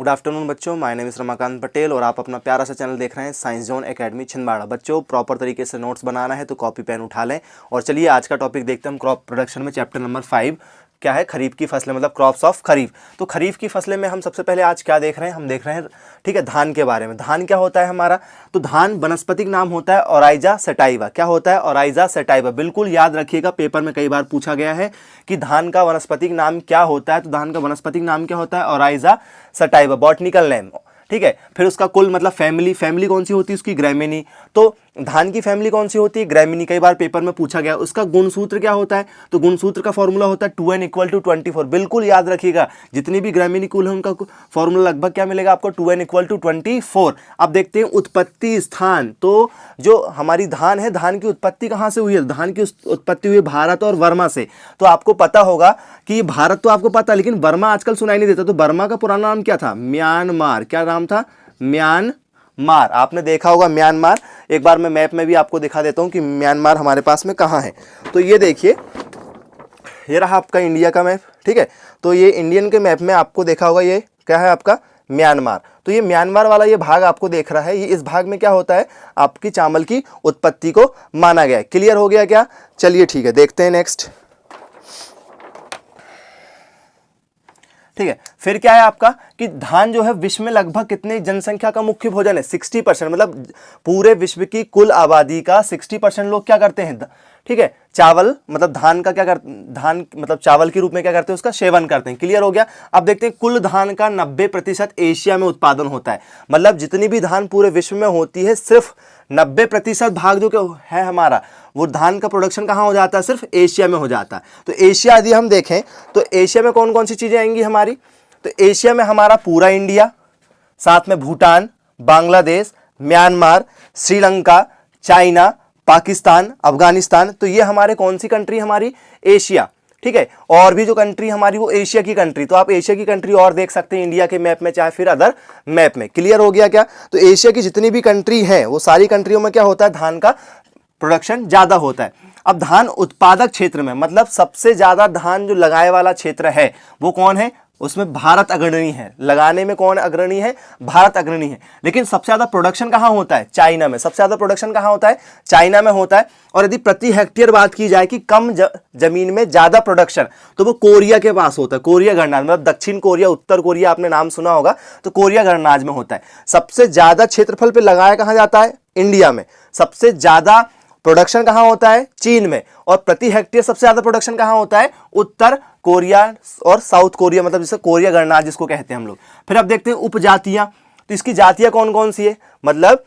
Good afternoon बच्चों, my name is Ramakant Patel और आप अपना प्यारा सा चैनल देख रहे हैं साइंस जोन एकेडमी छिंदवाड़ा। बच्चों प्रॉपर तरीके से नोट्स बनाना है तो कॉपी पेन उठा लें और चलिए आज का टॉपिक देखते हैं हम क्रॉप प्रोडक्शन में। चैप्टर नंबर 5 क्या है? खरीफ की फसलें, मतलब क्रॉप्स ऑफ खरीफ। तो खरीफ की फसलें में हम सबसे पहले आज क्या देख रहे हैं? हम देख रहे हैं ठीक है धान के बारे में। धान क्या होता है हमारा? तो धान वनस्पतिक नाम होता है ओराइजा सटाइवा। क्या होता है? Oryza sativa. बिल्कुल याद रखिएगा, पेपर में कई बार पूछा गया है कि धान का वनस्पतिक नाम क्या होता है। तो धान का वनस्पतिक नाम क्या होता है? Oryza sativa, botanical name. ठीक है, फिर उसका कुल मतलब फैमिली कौन सी होती है उसकी? ग्रैमिनी। तो धान की फैमिली कौन सी होती है? ग्रैमिनी। कई बार पेपर में पूछा गया। उसका गुणसूत्र क्या होता है? तो गुणसूत्र का फॉर्मूला होता है 2n = 24। बिल्कुल याद रखिएगा, जितनी भी ग्रैमिनी कुल है उनका फॉर्मूला लगभग क्या मिलेगा आपको? 2n = 24। अब देखते हैं उत्पत्ति स्थान। तो जो हमारी धान है, धान की उत्पत्ति कहाँ से हुई है? धान की उत्पत्ति हुई भारत और बर्मा से। तो आपको पता होगा कि भारत तो आपको पता, लेकिन बर्मा आजकल सुनाई नहीं देता। तो बर्मा का पुराना नाम क्या था? म्यांमार। क्या नाम था? म्यांमार। आपने देखा होगा म्यांमार। एक बार मैं मैप में भी आपको दिखा देता हूं कि म्यांमार हमारे पास में कहाँ है। तो ये देखिए, ये रहा आपका इंडिया का मैप। ठीक है, तो ये इंडियन के मैप में आपको देखा होगा ये क्या है आपका? म्यांमार। तो ये म्यांमार वाला ये भाग आपको देख रहा है, ये इस भाग में क्या होता है? आपकी चावल की उत्पत्ति को माना गया है। क्लियर हो गया क्या? चलिए ठीक है, देखते हैं नेक्स्ट। ठीक है, फिर क्या है आपका कि धान जो है विश्व में लगभग कितनी जनसंख्या का मुख्य भोजन है? 60%। मतलब पूरे विश्व की कुल आबादी का 60% लोग क्या करते हैं? ठीक है, चावल मतलब धान का क्या करते? धान मतलब चावल के रूप में क्या करते हैं? उसका सेवन करते हैं। क्लियर हो गया। अब देखते हैं कुल धान का 90% एशिया में उत्पादन होता है। मतलब जितनी भी धान पूरे विश्व में होती है, सिर्फ 90% भाग जो है हमारा, वो धान का प्रोडक्शन कहाँ हो जाता है? सिर्फ एशिया में हो जाता है। तो एशिया यदि हम देखें तो एशिया में कौन कौन सी चीजें आएंगी हमारी? तो एशिया में हमारा पूरा इंडिया, साथ में भूटान, बांग्लादेश, म्यांमार, श्रीलंका, चाइना, पाकिस्तान, अफगानिस्तान। तो ये हमारे कौन सी कंट्री? हमारी एशिया। ठीक है, और भी जो कंट्री हमारी वो एशिया की कंट्री। तो आप एशिया की कंट्री और देख सकते हैं इंडिया के मैप में, चाहे फिर अदर मैप में। क्लियर हो गया क्या? तो एशिया की जितनी भी कंट्री है वो सारी कंट्रियों में क्या होता है? धान का प्रोडक्शन ज्यादा होता है। अब धान उत्पादक क्षेत्र में, मतलब सबसे ज्यादा धान जो लगाए वाला क्षेत्र है वो कौन है? उसमें भारत अग्रणी है। लगाने में कौन अग्रणी है? भारत अग्रणी है। लेकिन सबसे ज्यादा प्रोडक्शन कहां होता है? चाइना में। सबसे ज्यादा प्रोडक्शन कहां होता है? चाइना में होता है। और यदि प्रति हेक्टेयर बात की जाए कि कम जमीन में ज्यादा प्रोडक्शन, तो वो कोरिया के पास होता है। कोरिया गणराज्य, मतलब दक्षिण कोरिया, उत्तर कोरिया, आपने नाम सुना होगा, तो कोरिया गणराज्य में होता है। सबसे ज्यादा क्षेत्रफल पे लगाया कहां जाता है? इंडिया में। सबसे ज्यादा प्रोडक्शन कहां होता है? चीन में। और प्रति हेक्टेयर सबसे ज्यादा प्रोडक्शन कहां होता है? उत्तर कोरिया और साउथ कोरिया, मतलब जैसे कोरिया गणराज्य जिसको कहते हैं हम लोग। फिर अब देखते हैं उपजातियां। तो इसकी जातियां कौन कौन सी है? मतलब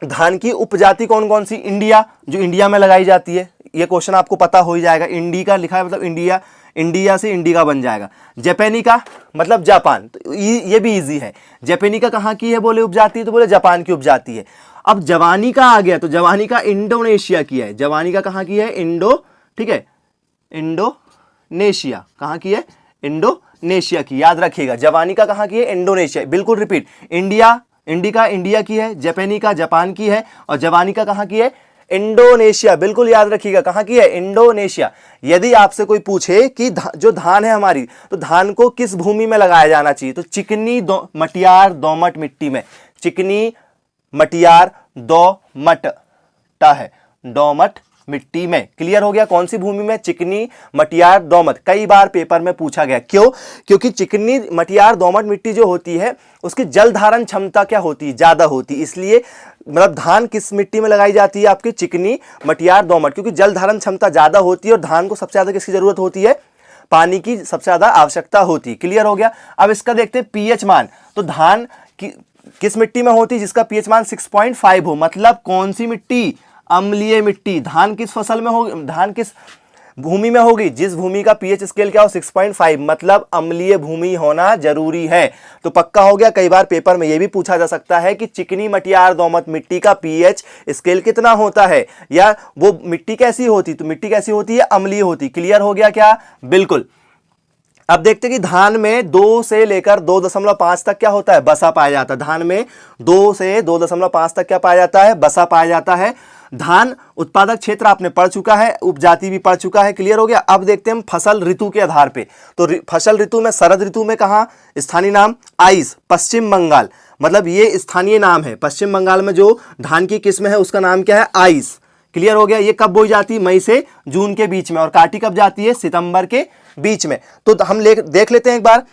धान की उपजाति कौन कौन सी? इंडिया, जो इंडिया में लगाई जाती है। ये क्वेश्चन आपको पता हो ही जाएगा। इंडिका लिखा है मतलब इंडिया, इंडिया से इंडिका बन जाएगा। जापानिका मतलब जापान। तो ये भी इजी है। जापानिका कहाँ की है बोले उपजाति? तो बोले जापान की उपजाति है। अब जवानी का आ गया, तो जवानी का इंडोनेशिया की है। जवानी का कहाँ की है? ठीक है, इंडोनेशिया। कहाँ की है? इंडोनेशिया की। याद रखिएगा, जवानी का कहाँ की है? इंडोनेशिया। बिल्कुल रिपीट, इंडिका इंडिया की है, जापानिका जापान की है, और जवानी का कहाँ की है? इंडोनेशिया। बिल्कुल याद रखिएगा, कहाँ की है? इंडोनेशिया। यदि आपसे कोई पूछे कि जो धान है हमारी, तो धान को किस भूमि में लगाया जाना चाहिए? तो चिकनी मटियार दोमट मिट्टी में। चिकनी मटियार दोमट मिट्टी में। क्लियर हो गया? कौन सी भूमि में? चिकनी मटियार दोमट। कई बार पेपर में पूछा गया। क्यों? क्योंकि चिकनी मटियार दोमट मिट्टी जो होती है उसकी जल धारण क्षमता क्या होती है? ज्यादा होती है। इसलिए मतलब धान किस मिट्टी में लगाई जाती है? आपकी चिकनी मटियार दोमट, क्योंकि जल धारण क्षमता ज्यादा होती है और धान को सबसे ज्यादा किसकी जरूरत होती है? पानी की सबसे ज्यादा आवश्यकता होती है। क्लियर हो गया? अब इसका देखते हैं पीएच मान। तो धान की किस मिट्टी में होती है जिसका पीएच मान 6.5 हो? मतलब कौन सी मिट्टी? अम्लीय मिट्टी। धान किस फसल में होगी? धान किस भूमि में होगी? जिस भूमि का पीएच स्केल क्या हो? 6.5, मतलब अम्लीय भूमि होना जरूरी है। तो पक्का हो गया। कई बार पेपर में यह भी पूछा जा सकता है कि चिकनी मटियार दोमट मिट्टी का पीएच स्केल कितना होता है, या वो मिट्टी कैसी होती? तो मिट्टी कैसी होती है? अम्लीय होती। क्लियर हो गया क्या? बिल्कुल। अब देखते हैं कि धान में 2 से लेकर 2.5 तक क्या होता है? बसा पाया जाता है। धान में 2 से 2.5 तक क्या पाया जाता है? बसा पाया जाता है। धान उत्पादक क्षेत्र आपने पढ़ चुका है, उपजाति भी पढ़ चुका है, क्लियर हो गया। अब देखते हैं हम फसल ऋतु के आधार पे। तो फसल ऋतु में, शरद ऋतु में कहाँ स्थानीय नाम आइस, पश्चिम बंगाल, मतलब ये स्थानीय नाम है। पश्चिम बंगाल में जो धान की किस्म है उसका नाम क्या है, आइस, क्लियर हो गया। ये कब बोई जाती है, मई से जून के बीच में, और काटी कब जाती है, सितंबर के बीच में। तो हम देख लेते हैं एक बार,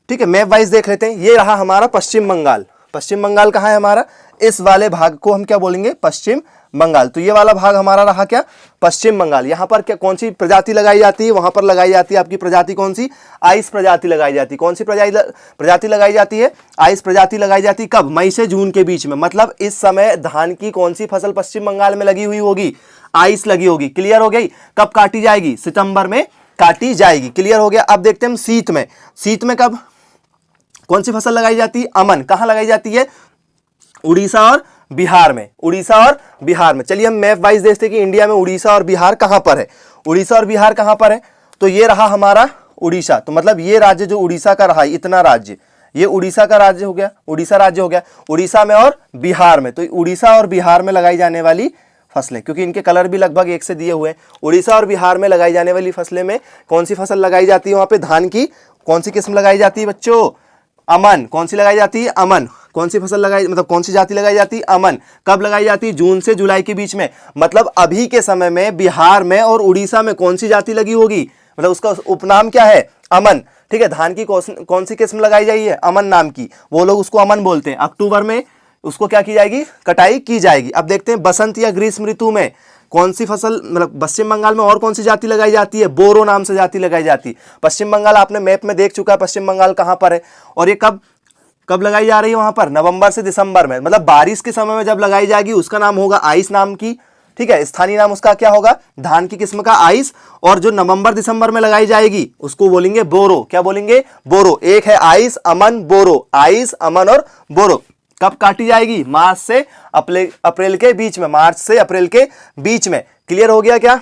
ठीक है, मैप वाइज देख लेते हैं। ये रहा हमारा पश्चिम बंगाल। पश्चिम बंगाल कहाँ है हमारा, इस वाले भाग को हम क्या बोलेंगे, पश्चिम बंगाल। तो ये वाला भाग हमारा रहा क्या, पश्चिम बंगाल। यहाँ पर क्या कौन सी प्रजाति लगाई जाती है, वहां पर लगाई जाती है आपकी प्रजाति कौन सी, आइस प्रजाति लगाई जाती है। कौन सी प्रजाति लगाई जाती है, आइस प्रजाति लगाई जाती है। कब, मई से जून के बीच में। मतलब इस समय धान की कौन सी फसल पश्चिम बंगाल में लगी हुई होगी, आइस लगी होगी, क्लियर हो गई। कब काटी जाएगी, सितंबर में काटी जाएगी, क्लियर हो गया। अब देखते हैं हम शीत में। शीत में कब कौन सी फसल लगाई जाती है, अमन, कहां लगाई जाती है, उड़ीसा और बिहार में, उड़ीसा और बिहार में। चलिए हम मैप वाइज देखते हैं कि इंडिया में उड़ीसा और बिहार कहां पर है। उड़ीसा और बिहार कहां पर है, तो ये रहा हमारा उड़ीसा। तो मतलब ये राज्य जो उड़ीसा का रहा, इतना राज्य, ये उड़ीसा का राज्य हो गया, उड़ीसा राज्य हो गया। उड़ीसा में और बिहार में, तो उड़ीसा और बिहार में लगाई जाने वाली फसलें, क्योंकि इनके कलर भी लगभग एक से दिए हुए हैं। उड़ीसा और बिहार में लगाई जाने वाली फसलें में कौन सी फसल लगाई जाती है, वहां पे धान की कौन सी किस्म लगाई जाती है बच्चों, अमन। कौन सी लगाई जाती है, अमन। कौन सी फसल लगाई, मतलब कौन सी जाति लगाई जाती है, अमन। कब लगाई जाती है, जून से जुलाई के बीच में। मतलब अभी के समय में बिहार में और उड़ीसा में कौन सी जाति लगी होगी, मतलब उसका उपनाम क्या है, अमन, ठीक है। धान की कौन सी किस्म लगाई जाएगी, अमन नाम की, वो लोग उसको अमन बोलते हैं। अक्टूबर में उसको क्या की जाएगी, कटाई की जाएगी। अब देखते हैं बसंत या ग्रीष्म ऋतु में कौन सी फसल, मतलब पश्चिम बंगाल में और कौन सी जाति लगाई जाती है, बोरो नाम से जाति लगाई जाती है। पश्चिम बंगाल आपने मैप में देख चुका है, पश्चिम बंगाल कहां पर है, और ये कब लगाई जा रही है वहां पर, नवंबर से दिसंबर में, मतलब बारिश के समय में जब लगाई जाएगी उसका नाम होगा आइस नाम की, ठीक है। स्थानीय नाम उसका क्या होगा, धान की किस्म का आइस। और जो नवंबर दिसंबर में लगाई जाएगी उसको बोलेंगे बोरो। क्या बोलेंगे, बोरो। एक है आइस, अमन, बोरो, आइस, अमन और बोरो। कब काटी जाएगी, मार्च से अप्रैल के बीच में, मार्च से अप्रैल के बीच में, क्लियर हो गया क्या।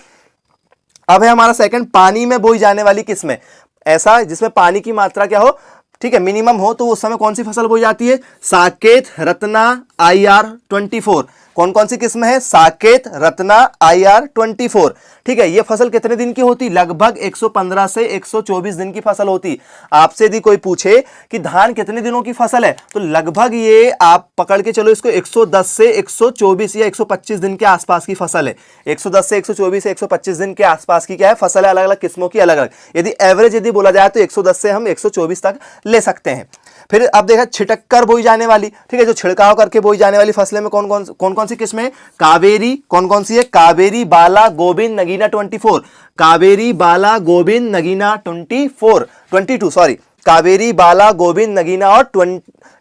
अब है हमारा सेकंड, पानी में बोई जाने वाली किस्में, ऐसा जिसमें पानी की मात्रा क्या हो, ठीक है, मिनिमम हो, तो उस समय कौन सी फसल बोई जाती है, साकेत, रत्ना, IR24। कौन कौन सी किस्म है, साकेत, रत्ना, IR24, ठीक है। ये फसल कितने दिन की होती, लगभग 115 से 124 दिन की फसल होती। आपसे यदि कोई पूछे कि धान कितने दिनों की फसल है, तो लगभग ये आप पकड़ के चलो इसको 110 से 124 या 125 दिन के आसपास की फसल है। 110 से 124 से 125 दिन के आसपास की क्या है, फसल है, अलग अलग किस्मों की अलग अलग। यदि एवरेज यदि बोला जाए तो 110 से हम 124 तक ले सकते हैं। फिर अब देखा छिटक कर बोई जाने वाली, ठीक है, जो छिड़काव करके बोई जाने वाली फसलें में कौन कौन सी किस्में है, कावेरी, कौन कौन सी है, कावेरी, बाला, गोविंद, नगीना 24, कावेरी, बाला, गोविंद, नगीना 22, सॉरी, कावेरी, बाला, गोविंद, नगीना और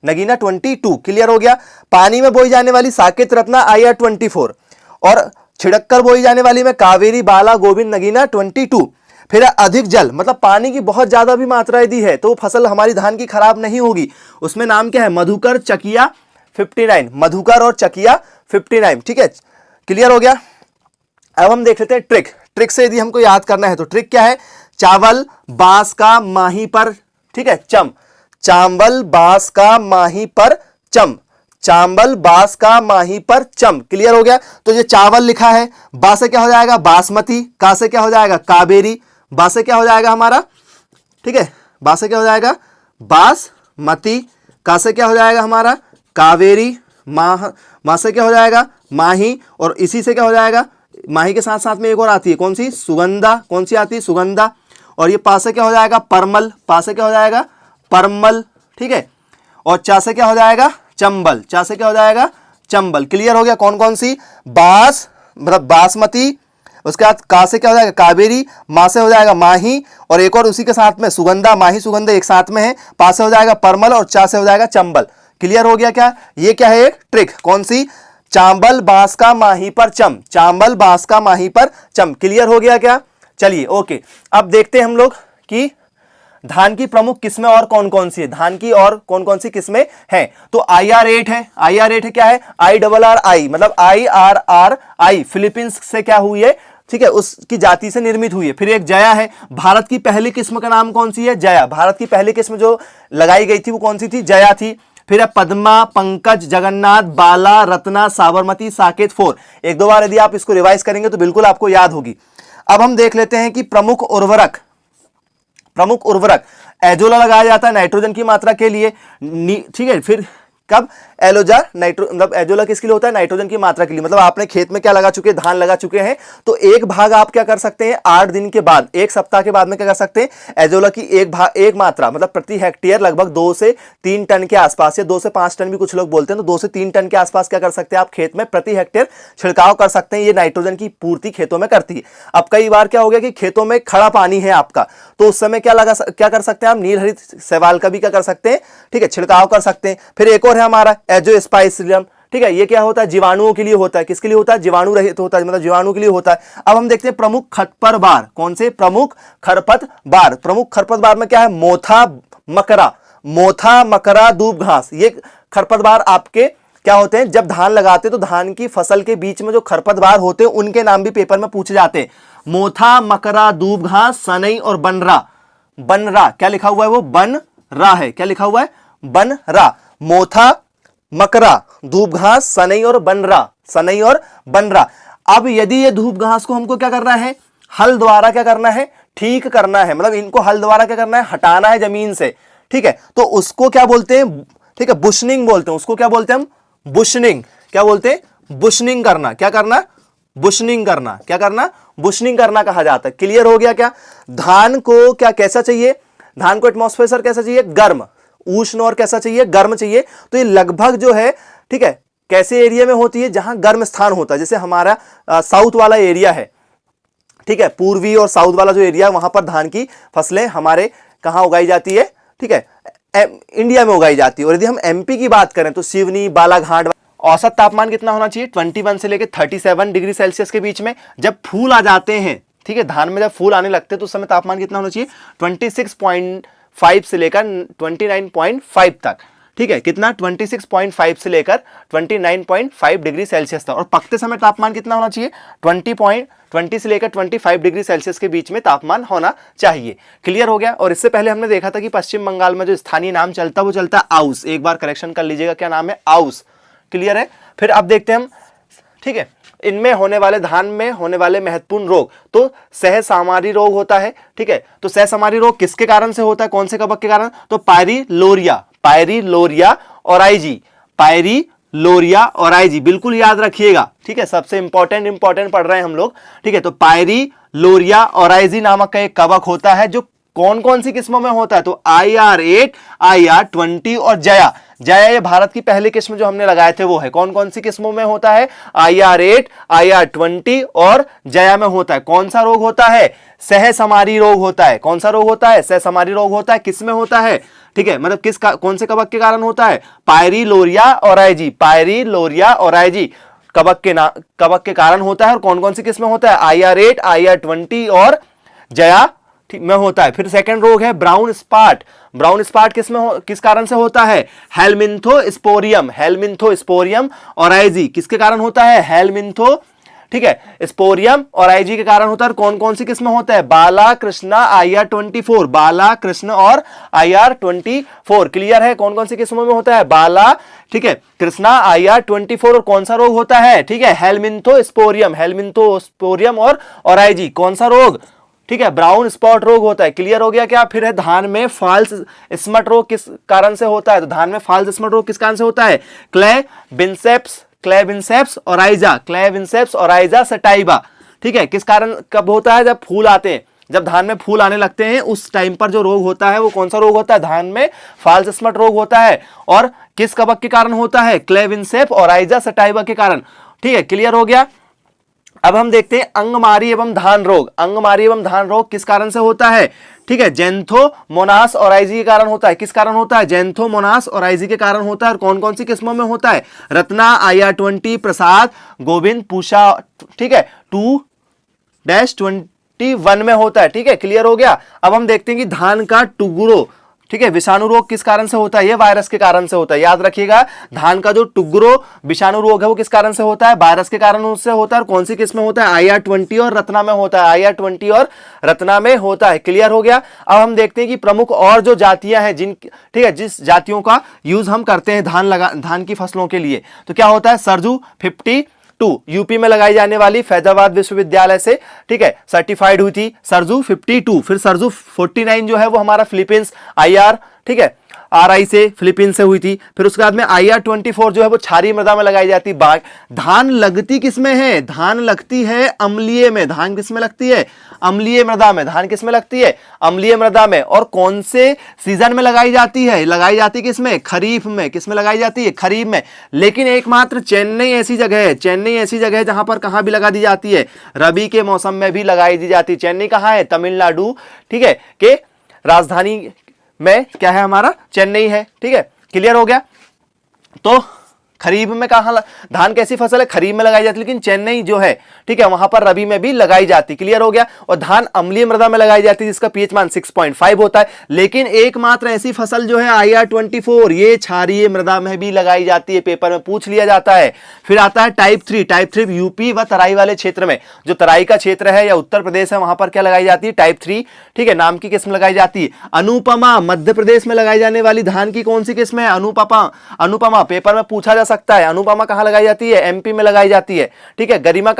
नगीना 22, क्लियर हो गया। पानी में बोई जाने वाली साकेत, रत्ना, IR24, और छिड़क कर बोई जाने वाली में कावेरी, बाला, गोविंद, नगीना 22। फिर अधिक जल, मतलब पानी की बहुत ज्यादा भी मात्रा यदि है तो फसल हमारी धान की खराब नहीं होगी, उसमें नाम क्या है, मधुकर, चकिया 59, मधुकर और चकिया 59, ठीक है, क्लियर हो गया। अब हम देख लेते हैं ट्रिक से यदि हमको याद करना है तो ट्रिक क्या है, चावल बांस का माही पर, ठीक है, चम, चावल बांस का माही पर चम, चावल बांस का माही पर चम, क्लियर हो गया। तो ये चावल लिखा है, बा से क्या हो जाएगा, बासमती, का से क्या हो जाएगा, कावेरी, बा से क्या हो जाएगा हमारा, ठीक है, बा से क्या हो जाएगा, बासमती, का से क्या हो जाएगा हमारा, कावेरी, माँ से क्या हो जाएगा, माही, और इसी से क्या हो जाएगा, माही के साथ साथ में एक और आती है, कौन सी, सुगंधा, कौन सी आती है, सुगंधा, और ये पा से क्या हो जाएगा, परमल, पा से क्या हो जाएगा, परमल, ठीक है, और चा से क्या हो जाएगा, चंबल, चा से क्या हो जाएगा, चंबल, क्लियर हो गया। कौन कौन सी, बास मतलब बासमती, उसके बाद का से क्या हो जाएगा, कावेरी, माँ से हो जाएगा माही, और एक और उसी के साथ में सुगंधा, माही सुगंधा एक साथ में है, पा से हो जाएगा परमल और चा से हो जाएगा चंबल, क्लियर हो गया क्या। ये क्या है, एक ट्रिक, कौन सी, चांबल बांस का माही पर चम, चांबल बांस का माही पर चम, क्लियर हो गया क्या। चलिए ओके, अब देखते हैं हम लोग कि धान की प्रमुख किस्में और कौन कौन सी है, धान की और कौन कौन सी किस्में हैं। तो IR8 है, IR8 है क्या है, IRRI, मतलब IRRI फिलीपींस से क्या हुई है, ठीक है, उसकी जाति से निर्मित हुई है। फिर एक जया है, भारत की पहली किस्म का नाम कौन सी है, जया, भारत की पहली किस्म जो लगाई गई थी वो कौन सी थी, जया थी। फिर है पद्मा, पंकज, जगन्नाथ, बाला, रत्ना, साबरमती, साकेत 4। एक दो बार यदि आप इसको रिवाइज करेंगे तो बिल्कुल आपको याद होगी। अब हम देख लेते हैं कि प्रमुख उर्वरक एजोला लगाया जाता है नाइट्रोजन की मात्रा के लिए, ठीक है। फिर कब एलोजा मतलब एजोला किसके लिए होता है? नाइट्रोजन की मात्रा के लिए। मतलब आपने खेत में क्या लगा चुके हैं? धान लगा चुके हैं, तो एक भाग आप क्या कर सकते हैं? 8 दिन के बाद, एक सप्ताह के बाद में क्या कर सकते हैं? एजोला की एक मात्रा मतलब प्रति हेक्टेयर लगभग 2 से 3 टन के आसपास, या 2 से 5 टन भी कुछ लोग बोलते हैं, तो 2 से 3 टन के आसपास क्या कर सकते हैं आप खेत में प्रति हेक्टेयर छिड़काव कर सकते हैं। ये नाइट्रोजन की पूर्ति खेतों में करती है। अब कई बार क्या हो गया कि खेतों में खड़ा पानी है आपका, तो उस समय क्या कर सकते हैं आप? नील हरित शैवाल का भी क्या कर सकते हैं? ठीक है, छिड़काव कर सकते हैं। फिर एक और है हमारा एजोस्पाइरिलम, ठीक है। ये क्या होता है? जीवाणुओं के लिए होता है। किसके लिए होता है? जीवाणु रहित होता है, मतलब जीवाणु के लिए होता है। अब हम देखते हैं प्रमुख खरपतवार। कौन से? प्रमुख खरपतवार। प्रमुख खरपतवार में क्या है? मोथा, मकरा, दूब घास। ये खरपतवार आपके क्या होते हैं? जब धान लगाते हैं तो धान की फसल के बीच में जो खरपतवार होते हैं उनके नाम भी पेपर में पूछे जाते हैं। मोथा, मकरा, दूब घास, सनई और बनरा। क्या लिखा हुआ है? वो बनरा है। क्या लिखा हुआ है? बनरा। मोथा, मकरा, धूप घास, सनई और बनरा। अब यदि ये धूप घास को हमको क्या करना है? हल द्वारा क्या करना है? ठीक करना है। मतलब इनको हल द्वारा क्या करना है? हटाना है जमीन से, ठीक है। तो उसको क्या बोलते हैं? ठीक है, बुशनिंग बोलते हैं उसको। क्या बोलते हैं हम? बुशनिंग। क्या बोलते हैं? बुशनिंग करना। क्या करना? बुशनिंग करना। क्या करना? बुशनिंग करना कहा जाता है। क्लियर हो गया क्या? धान को क्या कैसा चाहिए? धान को एटमॉस्फेयर कैसा चाहिए? गर्म, उष्ण, और कैसा चाहिए? गर्म चाहिए। तो ये लगभग जो है, ठीक है, कैसे एरिया में होती है? जहां गर्म स्थान होता है। जैसे हमारा साउथ वाला एरिया है, ठीक है, पूर्वी और साउथ वाला जो एरिया, वहां पर धान की फसलें हमारे कहां उगाई जाती है? ठीक है, इंडिया में उगाई जाती है। और यदि हम एमपी की बात करें तो सिवनी, बालाघाट। औसत तापमान कितना होना चाहिए? 21 से लेकर 37 डिग्री सेल्सियस के बीच में। जब फूल आ जाते हैं, ठीक है, धान में जब फूल आने लगते हैं तो उस समय तापमान कितना होना चाहिए? 26.5 से लेकर 29.5 तक, ठीक है। कितना? 26.5 से लेकर 29.5 डिग्री सेल्सियस तक। और पकते समय तापमान कितना होना चाहिए? 20 से लेकर 25 डिग्री सेल्सियस के बीच में तापमान होना चाहिए। क्लियर हो गया। और इससे पहले हमने देखा था कि पश्चिम बंगाल में जो स्थानीय नाम चलता है वो चलता है आउस। एक बार करेक्शन कर लीजिएगा, क्या नाम है? आउस। क्लियर है। फिर अब देखते हैं हम, ठीक है, इनमें होने वाले, धान में होने वाले महत्वपूर्ण रोग। तो सहसामारी रोग होता है, ठीक है। तो सहसामारी रोग किसके कारण से होता है? कौन से कवक के कारण? तो पायरिलोरिया ओराइजी, बिल्कुल याद रखिएगा, ठीक है। सबसे इंपॉर्टेंट पढ़ रहे हैं हम लोग, ठीक है। तो पायरिलोरिया ओराइजी नामक का एक कवक होता है जो कौन कौन सी किस्मों में होता है? तो IR8, IR20 और जया। ये भारत की पहली किस्म जो हमने लगाए थे वो है। कौन कौन सी किस्मों में होता है? IR8, IR20 और जया में होता है। कौन सा रोग होता है? सहसमारी रोग होता है। कौन सा रोग होता है? सहसमारी रोग होता है। किस में होता है? ठीक है, मतलब कौन से कवक के कारण होता है? पायरिलोरिया ओराइजी कवक के कारण होता है। और कौन कौन सी किस्में होता है? IR8, IR20 और जया में होता है। फिर सेकंड रोग है ब्राउन स्पॉट। किस कारण से होता है? हेलमिंथोस्पोरियम ओराइजी। किसके कारण होता है? हेलमिंथो, ठीक है, स्पोरियम ओराइजी के कारण होता है। कौन कौन सी किस्में होता है? बाला, कृष्णा, IR24। बाला, कृष्ण और IR24। क्लियर है? कौन कौन सी किस्मों में होता है? बाला, ठीक है, कृष्णा, IR24। और कौन सा रोग होता है? ठीक है, हेलमिंथोस्पोरियम और ओराइजी। कौन सा रोग? ठीक है, ब्राउन स्पॉट रोग होता है। क्लियर हो गया क्या? फिर है धान में फॉल्स स्मट रोग किस कारण से होता है? तो धान में फॉल्स स्मट रोग किस कारण से होता है? क्लेविंसेप्स ओराइजा सटाइवा, ठीक है। किस कारण कब होता है? जब फूल आते हैं, जब धान में फूल आने लगते हैं उस टाइम पर जो रोग होता है वो कौन सा रोग होता है? धान में फॉल्स स्मट रोग होता है। और किस कवक के कारण होता है? क्लेविंसेप्स ओराइजा सटाइवा के कारण, ठीक है। क्लियर हो गया। अब हम देखते हैं अंगमारी एवं धान रोग किस कारण से होता है? ठीक है, जेंथोमोनास ओराइजी के कारण होता है। किस कारण होता है? जेंथोमोनास ओराइजी के कारण होता है। और कौन कौन सी किस्मों में होता है? रत्ना, IR20, प्रसाद, गोविंद, पूषा, ठीक है, 2-21 में होता है, ठीक है। क्लियर हो गया। अब हम देखते हैं कि धान का टुगड़ो ठीक है, विषाणु रोग किस कारण से होता है? ये वायरस के कारण से होता है। याद रखिएगा, धान का जो टुगरो विषाणु रोग है वो किस कारण से होता है? वायरस के कारण उससे होता है। और कौन सी किस में होता है? IR20 और रत्ना में होता है। IR20 और रत्ना में होता है। क्लियर हो गया। अब हम देखते हैं कि प्रमुख और जो जातियां हैं जिन, ठीक है, जिस जातियों का यूज हम करते हैं धान की फसलों के लिए, तो क्या होता है? सरजू 52 यूपी में लगाई जाने वाली फैजाबाद विश्वविद्यालय से, ठीक है, सर्टिफाइड हुई थी सरजू 52। फिर सरजू 49 जो है वो हमारा फिलीपींस IR, ठीक है, RI से, फिलीपींस से हुई थी। फिर उसके बाद में IR24 जो है वो क्षारीय मृदा में लगाई जाती। धान लगती किसमें है? धान लगती है अम्लीय में। धान किसमें लगती है? अम्लीय मृदा में। धान किसमें लगती है? अम्लीय मृदा में। और कौन से सीजन में लगाई जाती है? लगाई जाती है किसमें? खरीफ में। किसमें लगाई जाती है? खरीफ में। लेकिन एकमात्र चेन्नई ऐसी जगह है, चेन्नई ऐसी जगह है जहां पर कहां भी लगा दी जाती है, रबी के मौसम में भी लगाई दी जाती है। चेन्नई कहां है? तमिलनाडु, ठीक है, के राजधानी में क्या है? हमारा चेन्नई है। ठीक है, क्लियर हो गया। तो खरीफ में कहां धान कैसी फसल है? खरीफ में लगाई जाती है, लेकिन चेन्नई जो है, ठीक है, वहां पर रबी में भी लगाई जाती। क्लियर हो गया। और धान अम्लीय मृदा में लगाई जाती है जिसका पीएच मान 6.5 होता है। लेकिन एकमात्र ऐसी फसल जो है IR24, ये क्षारीय मृदा में भी लगाई जाती है। पेपर में पूछ लिया जाता है। फिर आता है टाइप 3। टाइप 3 यूपी व तराई वाले क्षेत्र में, जो तराई का क्षेत्र है या उत्तर प्रदेश है, वहां पर क्या लगाई जाती है? टाइप 3, ठीक है, नाम की किस्म लगाई जाती है। अनुपमा मध्य प्रदेश में लगाई जाने वाली धान की कौन सी किस्म है? अनुपमा पेपर में पूछा जा सकता है। अनुपमा कहां लगाई जाती है? MP में लगाई जाती है। ठीक है, गरिमा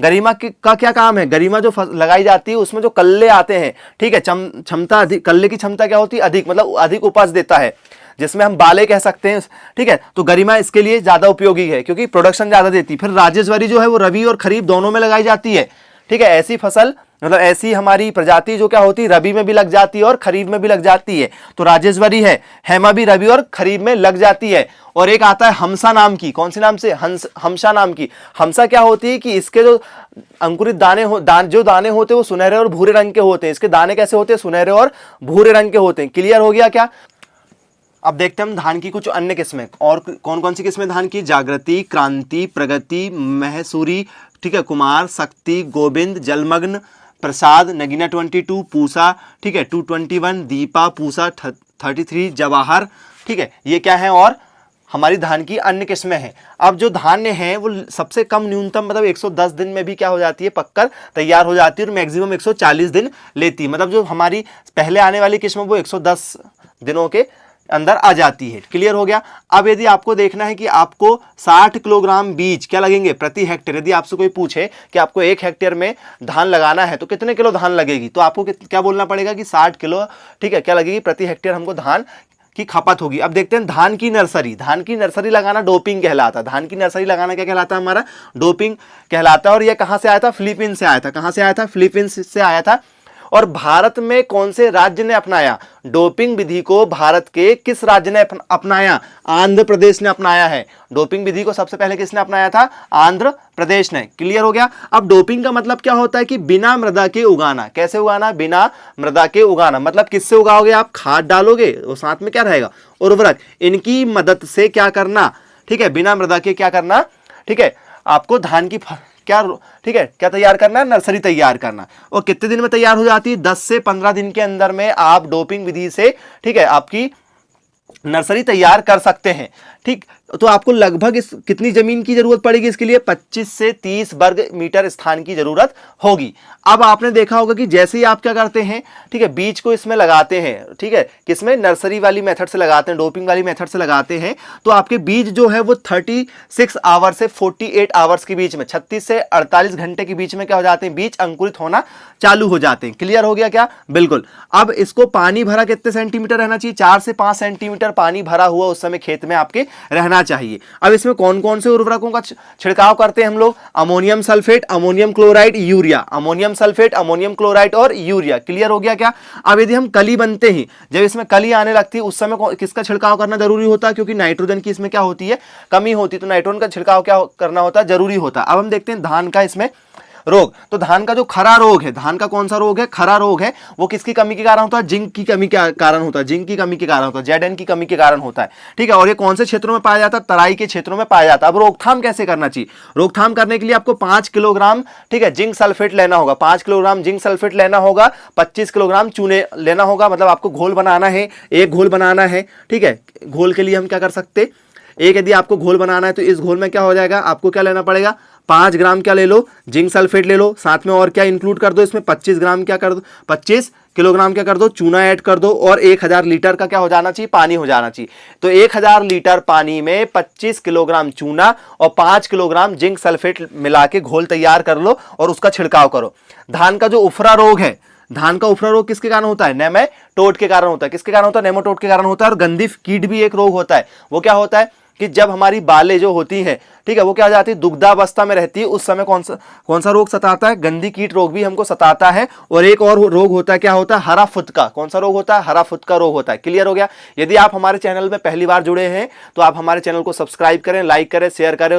गरिमा का क्या काम है? गरिमा जो लगाई जाती है उसमें जो कल्ले आते हैं, ठीक है, क्षमता अधिक, कल्ले की क्षमता क्या होती है? अधिक, मतलब अधिक उपज देता है, जिसमें हम बाले कह सकते हैं। ठीक है, तो गरिमा इसके लिए ज्यादा उपयोगी है क्योंकि प्रोडक्शन ज्यादा देती है। फिर राजेश्वरी जो है वो रबी और खरीफ दोनों में लगाई जाती है। ठीक है, ऐसी फसल, मतलब ऐसी हमारी प्रजाति जो क्या होती है? रबी में भी लग जाती है और खरीफ में भी लग जाती है। तो राजेश्वरी है, हेमा भी रबी और खरीफ में लग जाती है। और एक आता है हमसा नाम की, कौन सी नाम से? हमसा नाम की। हमसा क्या होती है कि इसके जो अंकुरित जो दाने होते हैं वो सुनहरे और भूरे रंग के होते हैं। इसके दाने कैसे होते हैं? सुनहरे और भूरे रंग के होते हैं। क्लियर हो गया क्या? अब देखते हैं हम धान की कुछ अन्य किस्में। और कौन कौन सी किस्में धान की? जागृति, क्रांति, प्रगति, महसूरी, ठीक है, कुमार, शक्ति, गोविंद, जलमग्न, प्रसाद, नगीना 22, पूसा, ठीक है, 221, दीपा, पूसा 33, जवाहर। ठीक है, ये क्या है? और हमारी धान की अन्य किस्में हैं। अब जो धान्य है वो सबसे कम न्यूनतम मतलब 110 दिन में भी क्या हो जाती है? पककर तैयार हो जाती है। और मैक्सिमम 140 दिन लेती है। मतलब जो हमारी पहले आने वाली किस्म वो 110 दिनों के अंदर आ जाती है। क्लियर हो गया। अब यदि आपको देखना है कि आपको 60 किलोग्राम बीज क्या लगेंगे प्रति हेक्टेयर, यदि आपसे कोई पूछे कि आपको 1 हेक्टेयर में धान लगाना है तो कितने किलो धान लगेगी, तो आपको क्या बोलना पड़ेगा कि 60 किलो, ठीक है, क्या लगेगी प्रति हेक्टेयर हमको धान की खपत होगी। अब देखते हैं धान की नर्सरी। धान की नर्सरी लगाना डोपिंग कहलाता है। धान की नर्सरी लगाना क्या कहलाता है? हमारा डोपिंग कहलाता है। और यह कहां से आया था? फिलीपींस से आया था। कहां से आया था? फिलीपींस से आया था। और भारत में कौन से राज्य ने अपनाया डोपिंग विधि को? भारत के किस राज्य ने अपनाया? आंध्र प्रदेश ने अपनाया है। डोपिंग विधि को सबसे पहले किसने अपनाया था? आंध्र प्रदेश ने। क्लियर हो गया। अब डोपिंग का मतलब क्या होता है कि बिना मृदा के उगाना। कैसे उगाना? बिना मृदा के उगाना। मतलब किससे उगाओगे आप? खाद डालोगे और साथ में क्या रहेगा? उर्वरक। इनकी मदद से क्या करना? ठीक है, बिना मृदा के क्या करना? ठीक है, आपको धान की क्या, ठीक है, क्या तैयार करना है? नर्सरी तैयार करना। और कितने दिन में तैयार हो जाती है? 10 से 15 दिन के अंदर में आप डोपिंग विधि से, ठीक है, आपकी नर्सरी तैयार कर सकते हैं। ठीक, तो आपको लगभग कितनी जमीन की जरूरत पड़ेगी इसके लिए? 25 से 30 वर्ग मीटर स्थान की जरूरत होगी। अब आपने देखा होगा कि जैसे ही आप क्या करते हैं, ठीक है, बीज को इसमें लगाते हैं, ठीक है, किसमें? नर्सरी वाली मेथड से लगाते हैं, डोपिंग वाली मेथड से लगाते हैं, तो आपके बीज जो है वो 36 आवर से 48 आवर्स के बीच में, 36 से 48 घंटे के बीच में क्या हो जाते हैं? बीज अंकुरित होना चालू हो जाते हैं। क्लियर हो गया क्या? बिल्कुल। अब इसको पानी भरा कितने सेंटीमीटर रहना चाहिए? 4 से 5 सेंटीमीटर पानी भरा हुआ उस समय खेत में आपके रहना चाहिए। अब इसमें कौन कौन से उर्वरकों का छिड़काव करते हैं हम लोग? Ammonium sulphate, ammonium chloride, urea. Ammonium sulphate, ammonium chloride और यूरिया। क्लियर हो गया क्या? अब यदि हम कली बनते हैं, जब इसमें कली आने लगती है उस समय किसका छिड़काव करना जरूरी होता है? क्योंकि नाइट्रोजन की इसमें क्या होती है? कमी होती है, तो नाइट्रोजन का छिड़काव क्या करना होता है? जरूरी होता है। अब हम देखते हैं धान का इसमें रोग। तो धान का जो खरा रोग है, धान का कौन सा रोग है, खरा रोग है, वो किसकी कमी के कारण होता है, जिंक की कमी के कारण होता है, जिंक की कमी के कारण होता है, जेडन की कमी के कारण होता है, ठीक है। और ये कौन से क्षेत्रों में पाया जाता है, तराई के क्षेत्रों में पाया जाता है। अब रोकथाम कैसे करना चाहिए, रोकथाम करने के लिए आपको 5 किलोग्राम, ठीक है, जिंक सल्फेट लेना होगा, 5 किलोग्राम जिंक सल्फेट लेना होगा, 25 किलोग्राम चूने लेना होगा। मतलब आपको घोल बनाना है, एक घोल बनाना है, ठीक है। घोल के लिए हम क्या कर सकते, एक यदि आपको घोल बनाना है तो इस घोल में क्या हो जाएगा, आपको क्या लेना पड़ेगा, 5 ग्राम क्या ले लो, जिंक सल्फेट ले लो, साथ में और क्या इंक्लूड कर दो इसमें, 25 ग्राम क्या कर दो, 25 किलोग्राम क्या कर दो, चूना ऐड कर दो, और 1000 लीटर का क्या हो जाना चाहिए, पानी हो जाना चाहिए। तो 1000 लीटर पानी में 25 किलोग्राम चूना और 5 किलोग्राम जिंक सल्फेट मिला के घोल तैयार कर लो और उसका छिड़काव करो। धान का जो उफरा रोग है, धान का उफरा रोग किसके कारण होता है, नेमाटोड के कारण होता है। किसके कारण होता है, नेमाटोड के कारण होता है। और गंधी कीट भी एक रोग होता है, वो क्या होता है कि जब हमारी बालें जो होती हैं, ठीक है, वो क्या हो जाती है, दुग्धावस्था में रहती है, उस समय कौन सा रोग सताता है, गंधी कीट रोग भी हमको सताता है। और एक और रोग होता है, क्या होता है, हरा फुदका। कौन सा रोग होता है, हरा फुदका रोग होता है। क्लियर हो गया। यदि आप हमारे चैनल में पहली बार जुड़े हैं तो आप हमारे चैनल को सब्सक्राइब करें, लाइक करें, शेयर करें।